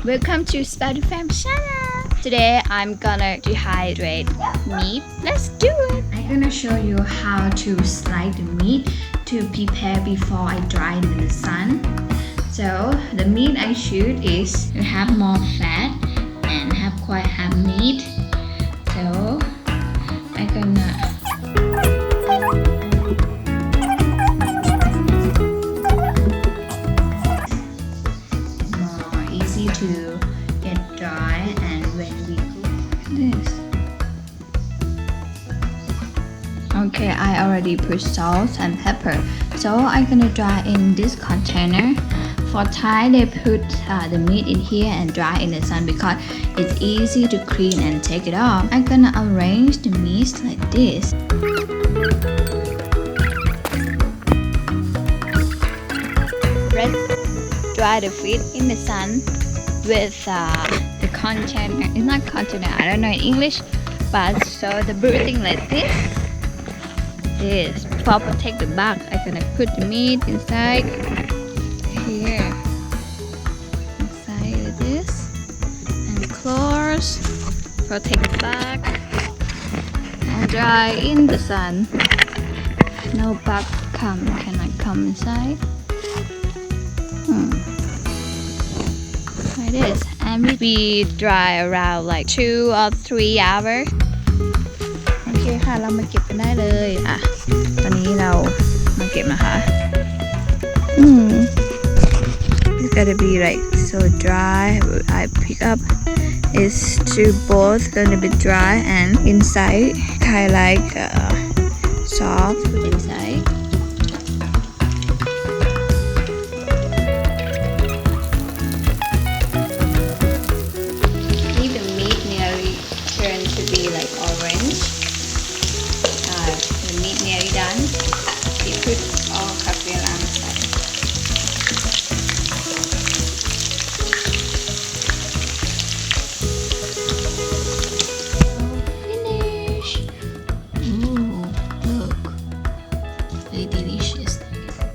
welcome to Spider Fam channel. Today I'm gonna dehydrate meat. Let's do it. I'm gonna show you how to slide the meat to prepare before I dry it in the sun. So the meat I choose is to have more fat and have quite have meat. So I'm gonna to get dry, and when we cook this. Okay, I already put salt and pepper, so I'm gonna dry in this container. For Thai, they put the meat in here and dry in the sun because it's easy to clean and take it off. I'm gonna arrange the meat like this. Dry the feet in the sun with the container. It's not container, I don't know in English, but so the breathing like this. For protect the bug, I'm gonna put the meat inside here, inside this, and close, protect the bug, and dry in the sun. No bug cannot come inside. Like this, and maybe dry around like 2 or 3 hours. โอเคค่ะเรามาเก็บกันได้เลยอ่ะตอนนี้เรามาเก็บนะคะIt's gotta be like so dry. I pick up is to both gonna be dry and inside kind of like soft inside.